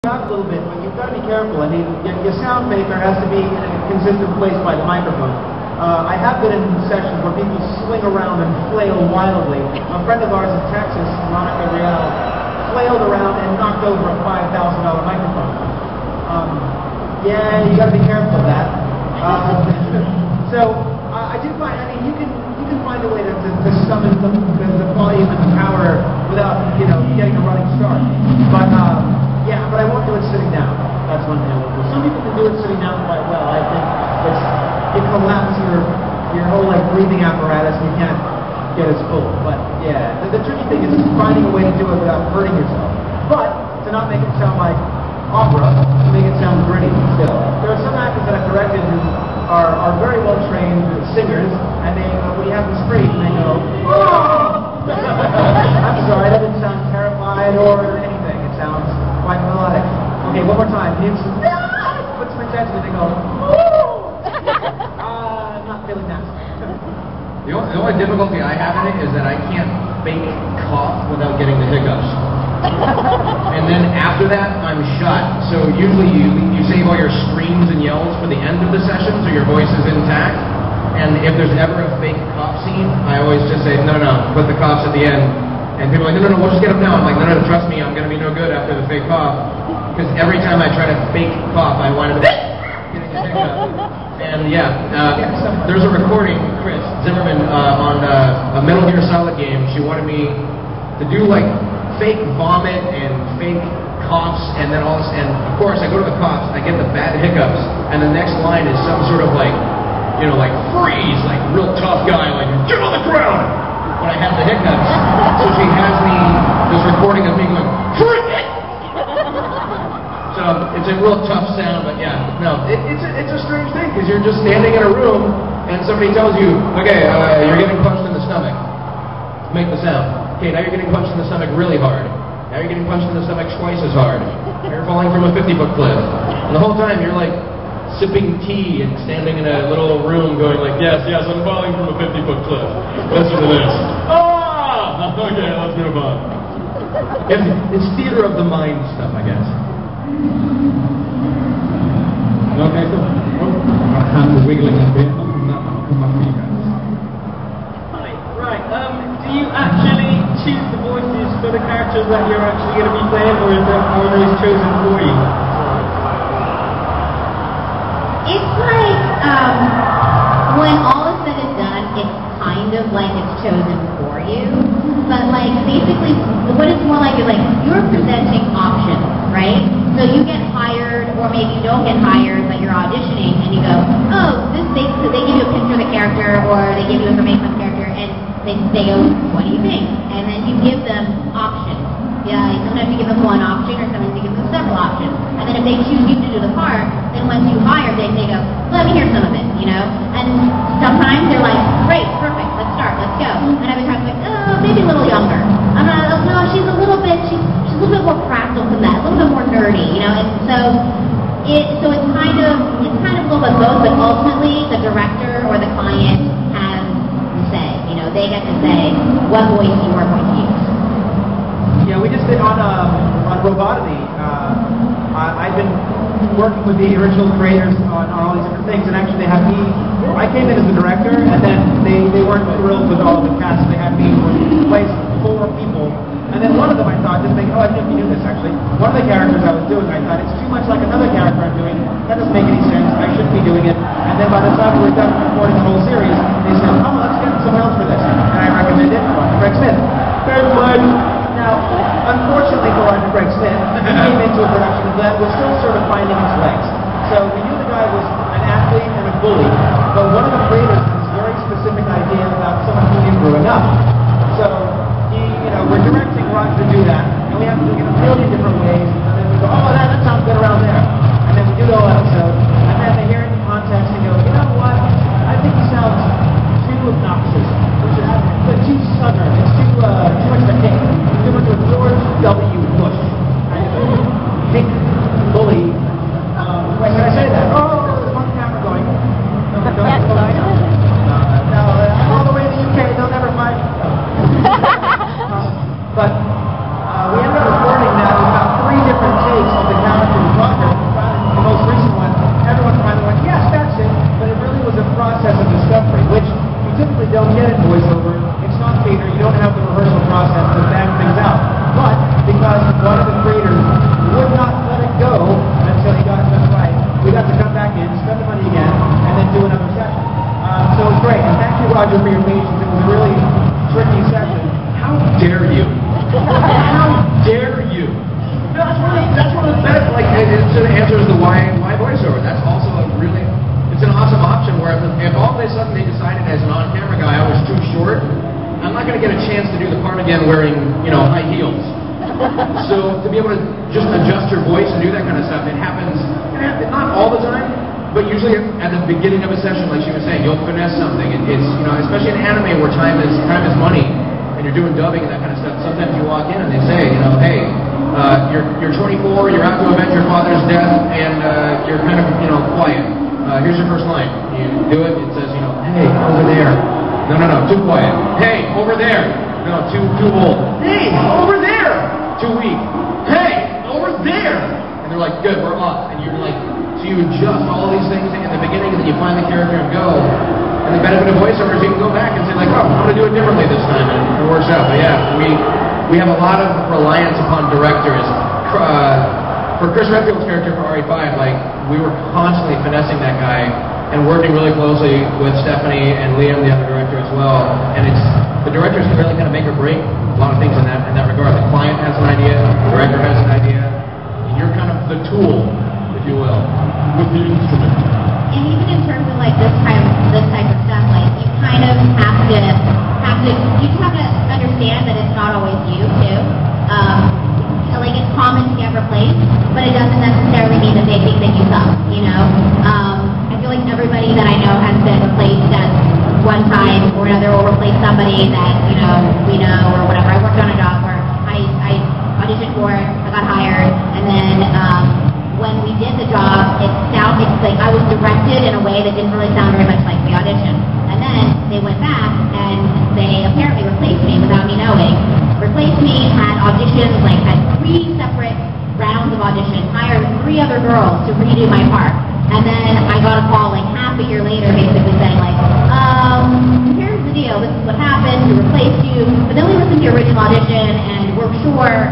out a little bit, but you've got to be careful. I mean, your sound maker has to be in a consistent place by the microphone. I have been in sessions where people swing around and flail wildly. A friend of ours in Texas, Monica Real, flailed around and knocked over a $5,000 microphone. Yeah, you got to be careful of that. So I do find, I mean, you can find a way to summon the volume and the power without, getting a running start. But yeah, but I won't do it sitting down. That's one thing I won't do. Some people can do it sitting down quite well. I think it collapses your whole breathing apparatus and you can't get as full. But yeah, the tricky thing is finding a way to do it without hurting yourself. But to not make it sound like opera, to make it sound gritty still. There are some actors that I've directed who are very well trained singers, and they when you have them scream, they go, "Oh!" I'm sorry, that didn't sound terrified or anything. It sounds quite melodic. Okay, one more time. Put some attention and they go, "Oh!" I'm not feeling that. The only difficulty I have in it is that I can't fake cough without getting the hiccups. And then after that, I'm shot. So usually you save all your screams and yells for the end of the session so your voice is intact. And if there's ever a fake cough scene, I always just say, no, put the coughs at the end. And people are like, no, we'll just get them now. I'm like, no, trust me, I'm going to be no good after the fake cough. Because every time I try to fake cough, I wind up getting a hiccup. And yeah, there's a recording, Chris Zimmerman, on a Metal Gear Solid game. She wanted me to do fake vomit and fake coughs, and then of course I go to the coughs, I get the bad hiccups, and the next line is some sort of freeze, real tough guy, get on the ground. But I have the hiccups, so she has me this recording of me going freeze. So it's a real tough sound, but yeah, no, it's a strange thing because you're just standing in a room and somebody tells you, okay, you're getting punched in the stomach. Make the sound. Okay, now you're getting punched in the stomach really hard. Now you're getting punched in the stomach twice as hard. Now you're falling from a 50-foot cliff. And the whole time you're sipping tea and standing in a little room going yes, I'm falling from a 50-foot cliff. Listen to this. Ah! Okay, let's move on. It's theater of the mind stuff, I guess. Okay, so our hands are wiggling a bit. I'll come back to you guys. Right, do you actually choose the voices for the characters that you're actually going to be playing, or are those chosen for you? It's when all is said and done, it's kind of it's chosen for you. But basically, what it's more is you're presenting options, right? So you get hired, or maybe you don't get hired, but you're auditioning, and you go, oh, they give you a picture of the character, or they give you information on the character, and they go, what do you think? And then you give them options. Yeah, sometimes you give them one option, or sometimes you give them several options. And then if they choose you to do the part, then once you hire, they go, let me hear some of it, And sometimes they're like, great, perfect, let's start, let's go. And other times oh, maybe a little younger. No, she's a little bit more practical than that, a little bit more nerdy, And so it's kind of a little bit both, but ultimately the director or the client has the say. They get to say what voice you are going to use. Yeah, we just did on Robotomy. I've been working with the original creators on all these different things, and actually they had me. I came in as the director, and then they weren't thrilled with all of the cast. They had me replace 4 people, and then one of them I thought, just thinking, oh, I didn't know you knew this actually. One of the characters I was doing, I thought it's too much like another character I'm doing. That doesn't make any sense. I shouldn't be doing it. And then by the time we were done recording the whole series, they said, oh, let's get someone else for this. And I recommended Greg Smith. Very much. Now, unfortunately for Greg Smith, he came into a production that was still sort of finding its legs. So we knew the guy was an athlete and a bully, but one of the creators had this very specific idea about someone who he growing up. So we're directing Ron to do that, and we have to do it in a million different ways, and then we go, oh, that sounds good around there. And then we do the whole episode, and then they hear it in context and go, you know what, I think he sounds too obnoxious. It's too southern, it's too much of a hick, too much of a George W. Bush kind of a hick bully. Why should I say that? have you for your patience. It was a really tricky session. How dare you? How dare you? That's one of the best. Like, to answer is the why voiceover. That's also a really, it's an awesome option where if all of a sudden they decided as an on-camera guy I was too short, I'm not going to get a chance to do the part again wearing, high heels. So to be able to just adjust your voice and do that kind of stuff, it happens, not all the time, but usually at the beginning of a session, like she was saying, you'll finesse something. It's, especially in anime where time is money, and you're doing dubbing and that kind of stuff. Sometimes you walk in and they say, hey, you're 24, you're out to avenge your father's death, and you're kind of, quiet. Here's your first line. You do it. It says, hey, over there. No, too quiet. Hey, over there. No, too old. Hey, over there. Too weak. Hey, over there. And they're like, good, we're up. And you're like, so you adjust all these things in the beginning, and then you find the character and go. And the benefit of voiceover is you can go back and say like, oh, I'm going to do it differently this time, and it works out. But yeah, we have a lot of reliance upon directors. For Chris Redfield's character for RE5, like, we were constantly finessing that guy and working really closely with Stephanie and Liam, the other director, as well. And the directors can really kind of make or break a lot of things in that regard. The client has an idea, the director has an idea, and you're kind of the tool, if you will, with the instrument. And even in terms of like this type of stuff, like you kind of have to understand that it's not always you too. Like it's common to get replaced, but it doesn't necessarily mean that they think that you suck. I feel like everybody that I know has been replaced at one time or another, or replaced somebody that we know or whatever. I worked on a job where I auditioned for it, I got hired, and then when we did the job, it's like I was directed in a way that didn't really sound very much like the audition. And then they went back and they apparently replaced me without me knowing. Replaced me, had auditions, like had 3 separate rounds of auditions, hired 3 other girls to redo my part. And then I got a call like half a year later basically saying like, here's the deal, this is what happened, we replaced you, but then we listened to your original audition and we're sure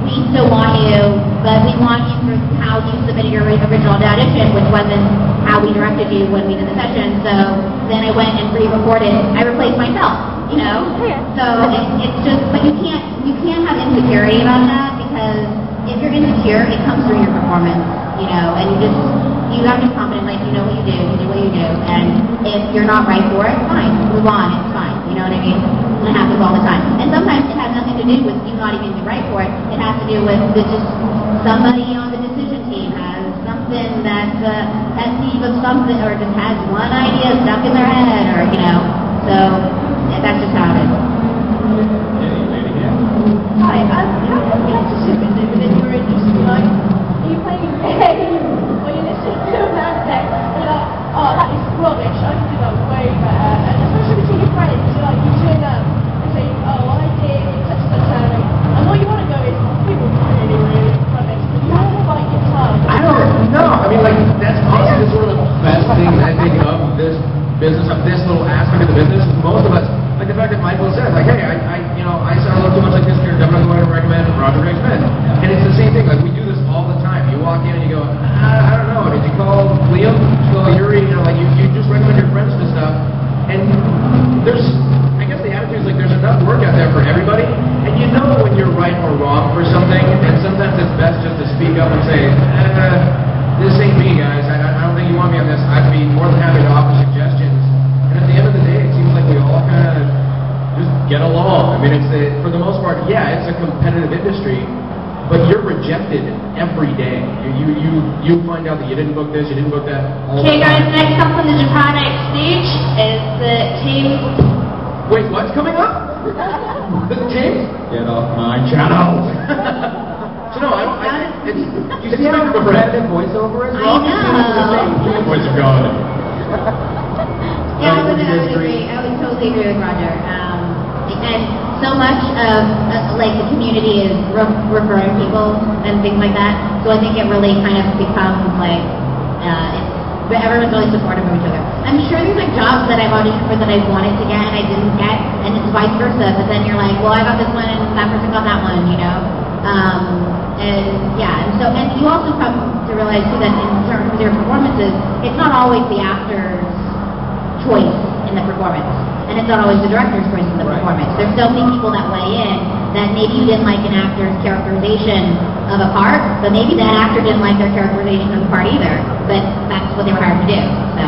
we still want you, but we want you for how you submitted your original audition, which wasn't how we directed you when we did the session. So then I went and re-recorded. I replaced myself, So it's just, but you can't have insecurity about that, because if you're insecure, it comes through your performance, and you have to be confident, like you know what you do what you do, and if you're not right for it, fine, move on, it's fine. You know what I mean? It happens all the time. And sometimes it has nothing to do with you not even being right for it. It has to do with just somebody on the decision team has something that's pet peeve of something, or just has one idea stuck in their head, or so that's just how it is. Hi, how competitive is it within your industry? Like, are you playing a game, or you listen to an aspect, and you're like, oh, that is rubbish, I can do that way better, and especially between your friends, you're like, you turn up and say, oh, I did such and such anime, and all you want to go is, people really, really rubbish, but you have to bite your tongue. I don't know. I mean, like, that's honestly sort of the best thing I think of this business, of this little aspect of the business. Most of us, like the fact that Michael said, like, hey, I sound a little too much like this character, I'm going to recommend Roger Ray Smith. And it's the same thing, like, we do this all the time. You walk in and you go, I don't know, did you call Liam? Did you call Yuri? Like, you just recommend your friends to stuff. And I guess the attitude is like, there's enough work out there for everybody, and you know when you're right or wrong for something, and sometimes it's best just to speak up and say, this ain't me, guys. I don't think you want me on this. I'd be more than happy to offer suggestions. And at the end of the day, it seems like we all kind of just get along. I mean, for the most part, yeah, it's a competitive industry, but you're rejected every day. You find out that you didn't book this, you didn't book that. Okay, guys, next up on the Japan stage is the team. Wait, what's coming up? The team? Get off my channel! So no, I don't. You See how competitive voiceover is? I know. Voice of God. Yeah, I would agree. I would totally agree with Roger. And so much of like the community is referring people and things like that. So I think it really kind of becomes like everyone's really supportive of each other. I'm sure there's like jobs that I've auditioned for that I wanted to get and I didn't get, and it's vice versa. But then you're like, well, I got this one and that person got that one, And you also come to realize too that in terms of their performances, it's not always the actor's choice in the performance. And and it's not always the director's choice of the Right. performance. There's so many people that weigh in that maybe you didn't like an actor's characterization of a part, but maybe that actor didn't like their characterization of the part either, but that's what they were hired to do, so.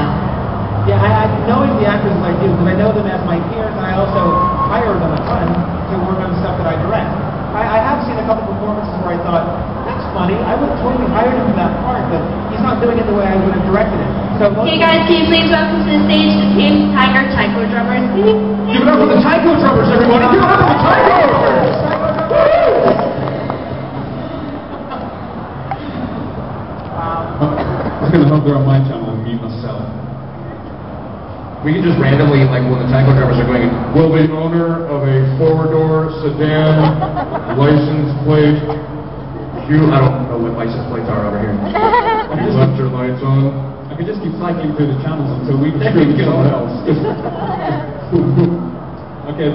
Yeah, knowing the actors as I do, because I know them as my peers, and I also hire them a ton to work on the stuff that I direct. I have seen a couple performances where I thought, that's funny, I would have totally hired him for that part, but he's not doing it the way I would have directed it. So Hey guys, can you please welcome to the stage the Pink Tiger Taiko drummers? Give it up for the Taiko drummers, everybody! Give it up for the Taiko drummers! I was going to hope they're on my channel and me myself. We can just randomly, like when the Taiko drummers are going, will the owner of a four-door sedan, license plate, I don't know what license plates are over here. You left your lights on. I could just keep cycling through the channels until we screw someone else. Okay.